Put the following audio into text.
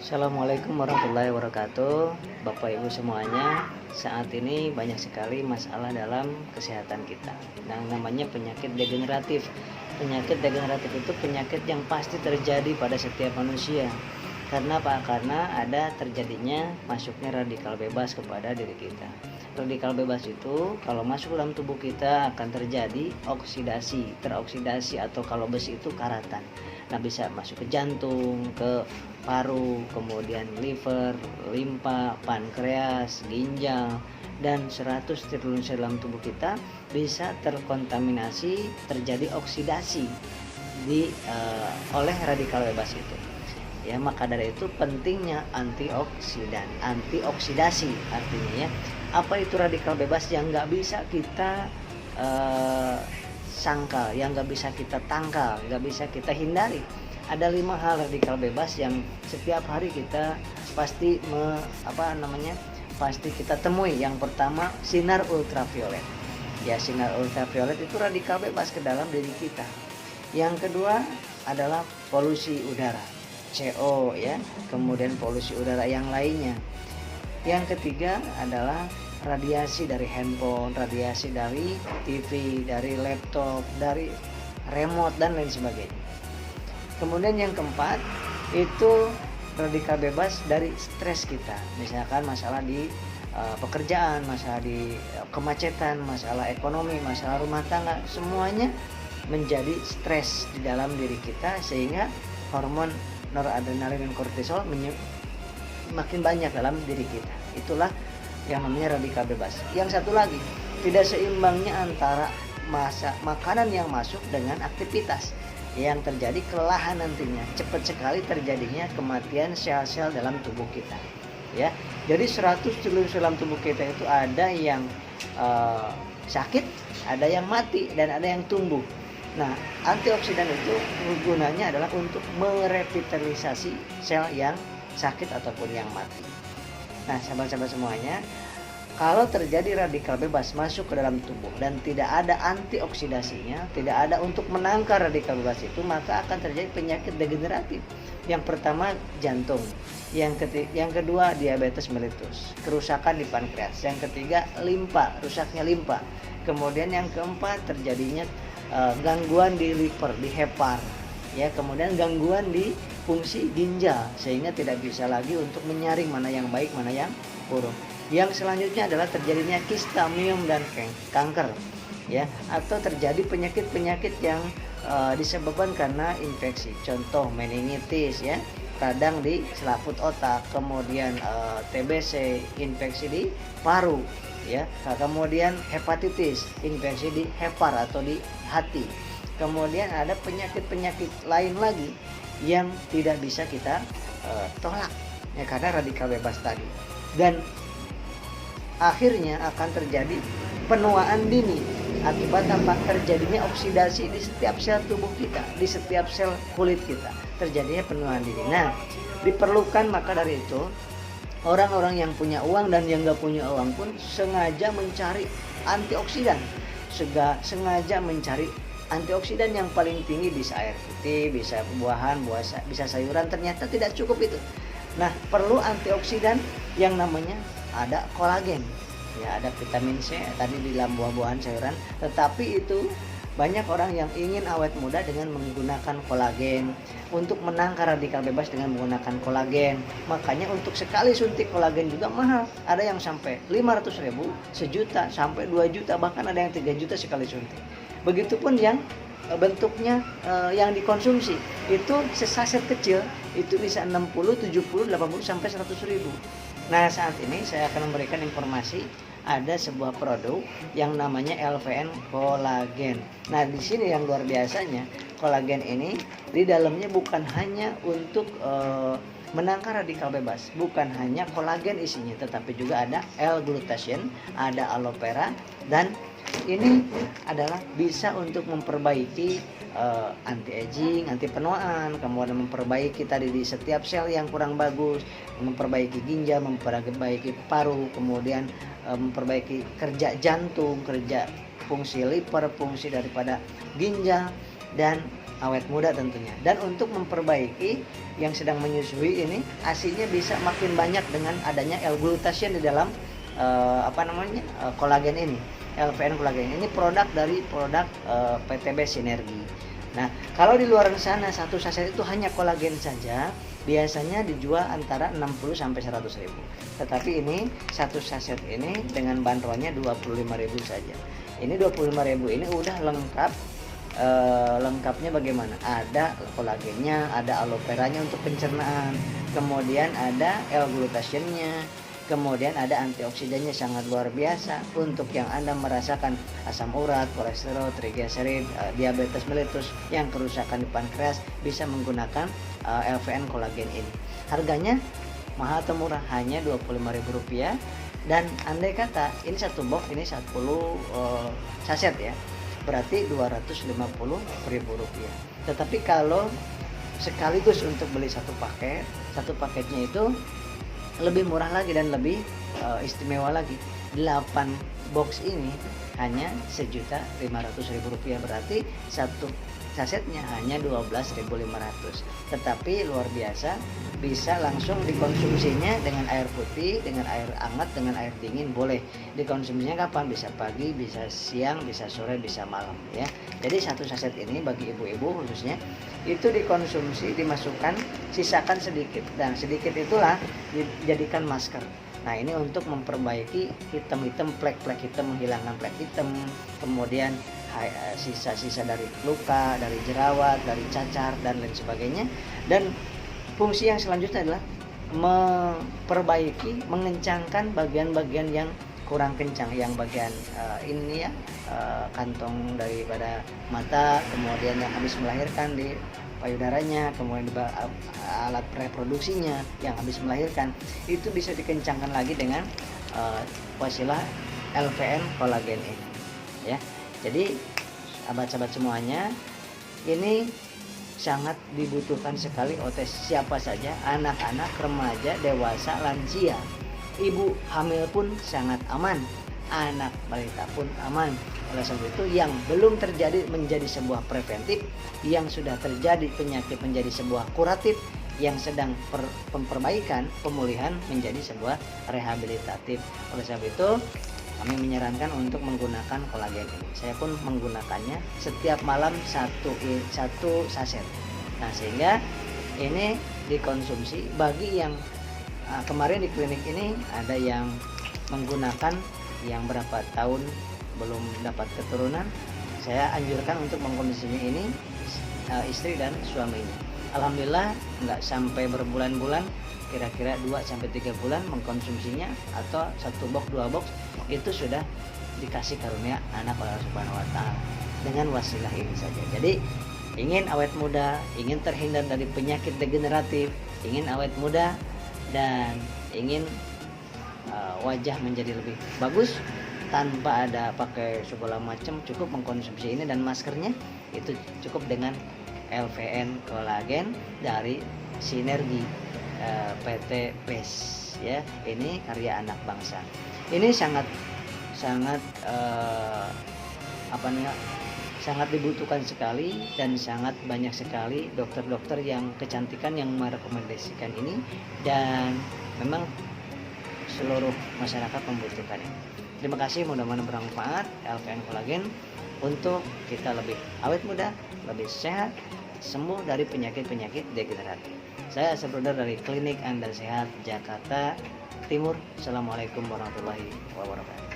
Assalamualaikum warahmatullahi wabarakatuh. Bapak Ibu semuanya, saat ini banyak sekali masalah dalam kesehatan kita. Nah, namanya penyakit degeneratif. Penyakit degeneratif itu penyakit yang pasti terjadi pada setiap manusia. Karena apa? Karena ada terjadinya masuknya radikal bebas kepada diri kita. Radikal bebas itu kalau masuk dalam tubuh kita akan terjadi oksidasi, teroksidasi, atau kalau besi itu karatan. Nah, bisa masuk ke jantung, ke paru, kemudian liver, limpa, pankreas, ginjal, dan 100 triliun sel dalam tubuh kita bisa terkontaminasi, terjadi oksidasi oleh radikal bebas itu. Ya, maka dari itu pentingnya antioksidan, antioksidasi artinya ya. Apa itu radikal bebas yang nggak bisa kita sangkal, yang nggak bisa kita tangkal, nggak bisa kita hindari? Ada 5 hal radikal bebas yang setiap hari kita pasti pasti kita temui. Yang pertama, sinar ultraviolet. Ya, sinar ultraviolet itu radikal bebas ke dalam diri kita. Yang kedua adalah polusi udara, CO ya, kemudian polusi udara yang lainnya. Yang ketiga adalah radiasi dari handphone, radiasi dari TV, dari laptop, dari remote dan lain sebagainya. Kemudian yang keempat itu radikal bebas dari stres kita. Misalkan masalah di pekerjaan, masalah di kemacetan, masalah ekonomi, masalah rumah tangga, semuanya menjadi stres di dalam diri kita sehingga hormon noradrenalin dan kortisol makin banyak dalam diri kita. Itulah yang namanya radikal bebas. Yang satu lagi, tidak seimbangnya antara makanan yang masuk dengan aktivitas. Yang terjadi kelelahan nantinya, cepat sekali terjadinya kematian sel-sel dalam tubuh kita. Ya, jadi 100 triliun sel dalam tubuh kita itu ada yang sakit, ada yang mati, dan ada yang tumbuh. Nah, antioksidan itu gunanya adalah untuk merevitalisasi sel yang sakit ataupun yang mati. Nah, sahabat-sahabat semuanya, kalau terjadi radikal bebas masuk ke dalam tubuh dan tidak ada antioksidasinya, tidak ada untuk menangkal radikal bebas itu, maka akan terjadi penyakit degeneratif. Yang pertama jantung, yang kedua diabetes mellitus, kerusakan di pankreas, yang ketiga limpa, rusaknya limpa. Kemudian yang keempat terjadinya gangguan di liver, di hepar, ya, kemudian gangguan di fungsi ginjal sehingga tidak bisa lagi untuk menyaring mana yang baik, mana yang buruk. Yang selanjutnya adalah terjadinya kista, miom, dan kanker, ya, atau terjadi penyakit-penyakit yang disebabkan karena infeksi. Contoh meningitis, ya, radang di selaput otak, kemudian TBC, infeksi di paru, ya, kemudian hepatitis, infeksi di hepar atau di hati. Kemudian ada penyakit-penyakit lain lagi yang tidak bisa kita tolak, ya, karena radikal bebas tadi. Dan akhirnya akan terjadi penuaan dini akibat apa? Terjadinya oksidasi di setiap sel tubuh kita, di setiap sel kulit kita, terjadinya penuaan dini. Nah, diperlukan maka dari itu orang-orang yang punya uang dan yang nggak punya uang pun sengaja mencari antioksidan, sengaja mencari antioksidan yang paling tinggi. Bisa air putih, bisa buahan, bisa sayuran. Ternyata tidak cukup itu. Nah, perlu antioksidan yang namanya ada kolagen, ya, ada vitamin C tadi di dalam buah-buahan, sayuran. Tetapi itu banyak orang yang ingin awet muda dengan menggunakan kolagen, untuk menangkal radikal bebas dengan menggunakan kolagen. Makanya untuk sekali suntik kolagen juga mahal. Ada yang sampai 500.000, 1 juta, sampai 2 juta, bahkan ada yang 3 juta sekali suntik. Begitupun yang bentuknya yang dikonsumsi itu sesaset kecil itu bisa 60, 70, 80 sampai 100.000. Nah, saat ini saya akan memberikan informasi, ada sebuah produk yang namanya LVN kolagen. Nah, di sini yang luar biasanya, kolagen ini di dalamnya bukan hanya untuk menangkal radikal bebas, bukan hanya kolagen isinya, tetapi juga ada L-glutathione, ada aloe vera, dan ini adalah bisa untuk memperbaiki anti-aging, anti penuaan, kemudian memperbaiki tadi di setiap sel yang kurang bagus, memperbaiki ginjal, memperbaiki paru, kemudian memperbaiki kerja jantung, kerja fungsi liver, fungsi daripada ginjal, dan awet muda tentunya. Dan untuk memperbaiki yang sedang menyusui ini, ASI-nya bisa makin banyak dengan adanya L-glutathione di dalam kolagen ini. LVN kolagen ini produk dari PTB Sinergi. Nah, kalau di luar sana satu saset itu hanya kolagen saja, biasanya dijual antara 60 sampai 100 ribu. Tetapi ini satu saset ini dengan bandrolnya 25.000 saja. Ini 25.000 ini udah lengkap. Lengkapnya bagaimana? Ada kolagennya, ada aloe veranya untuk pencernaan, kemudian ada L-glutathione-nya, kemudian ada antioksidannya sangat luar biasa untuk yang Anda merasakan asam urat, kolesterol, trigliserid, diabetes mellitus, yang kerusakan di pankreas, bisa menggunakan LVN kolagen ini. Harganya mahal atau murah? Hanya Rp25.000. Dan andai kata ini satu box, ini 10 saset ya, berarti Rp250.000. Tetapi kalau sekaligus untuk beli satu paketnya itu lebih murah lagi dan lebih istimewa lagi. 8 box ini hanya Rp1.500.000, berarti satu sasetnya hanya Rp12.500. Tetapi luar biasa, bisa langsung dikonsumsinya dengan air putih, dengan air hangat, dengan air dingin, boleh dikonsumsinya kapan? Bisa pagi, bisa siang, bisa sore, bisa malam ya. Jadi satu saset ini bagi ibu-ibu khususnya itu dikonsumsi, dimasukkan, sisakan sedikit, dan sedikit itulah dijadikan masker. Nah, ini untuk memperbaiki hitam-hitam, plek-plek hitam, menghilangkan plek hitam, kemudian sisa-sisa dari luka, dari jerawat, dari cacar dan lain sebagainya. Dan fungsi yang selanjutnya adalah memperbaiki, mengencangkan bagian-bagian yang kurang kencang, yang bagian ini ya, kantong daripada mata, kemudian yang habis melahirkan di payudaranya, kemudian alat reproduksinya yang habis melahirkan, itu bisa dikencangkan lagi dengan wasilah LVN kolagen ini ya. Jadi sahabat-sahabat semuanya, ini sangat dibutuhkan sekali oleh siapa saja, anak-anak, remaja, dewasa, lansia, ibu hamil pun sangat aman, anak balita pun aman. Oleh sebab itu, yang belum terjadi menjadi sebuah preventif, yang sudah terjadi penyakit menjadi sebuah kuratif, yang sedang perbaikan, pemulihan menjadi sebuah rehabilitatif. Oleh sebab itu, kami menyarankan untuk menggunakan kolagen ini. Saya pun menggunakannya setiap malam satu saset. Nah, sehingga ini dikonsumsi bagi yang kemarin di klinik ini ada yang menggunakan yang berapa tahun belum dapat keturunan. Saya anjurkan untuk mengkonsumsinya ini istri dan suaminya. Alhamdulillah nggak sampai berbulan-bulan, kira-kira 2-3 bulan mengkonsumsinya, atau 1 box 2 box itu sudah dikasih karunia anak oleh Allah Subhanahu wa taala dengan wasilah ini saja. Jadi ingin awet muda, ingin terhindar dari penyakit degeneratif, ingin awet muda dan ingin wajah menjadi lebih bagus tanpa ada pakai segala macam, cukup mengkonsumsi ini, dan maskernya itu cukup dengan LVN kolagen dari Sinergi PT PES ya. Ini karya anak bangsa. Ini sangat sangat dibutuhkan sekali, dan sangat banyak sekali dokter-dokter yang kecantikan yang merekomendasikan ini, dan memang seluruh masyarakat membutuhkan ini. Terima kasih, mudah-mudahan bermanfaat LVN kolagen untuk kita lebih awet muda, lebih sehat, sembuh dari penyakit-penyakit degeneratif. Saya Asep Brother dari Klinik Anda Sehat Jakarta Timur. Assalamualaikum warahmatullahi wabarakatuh.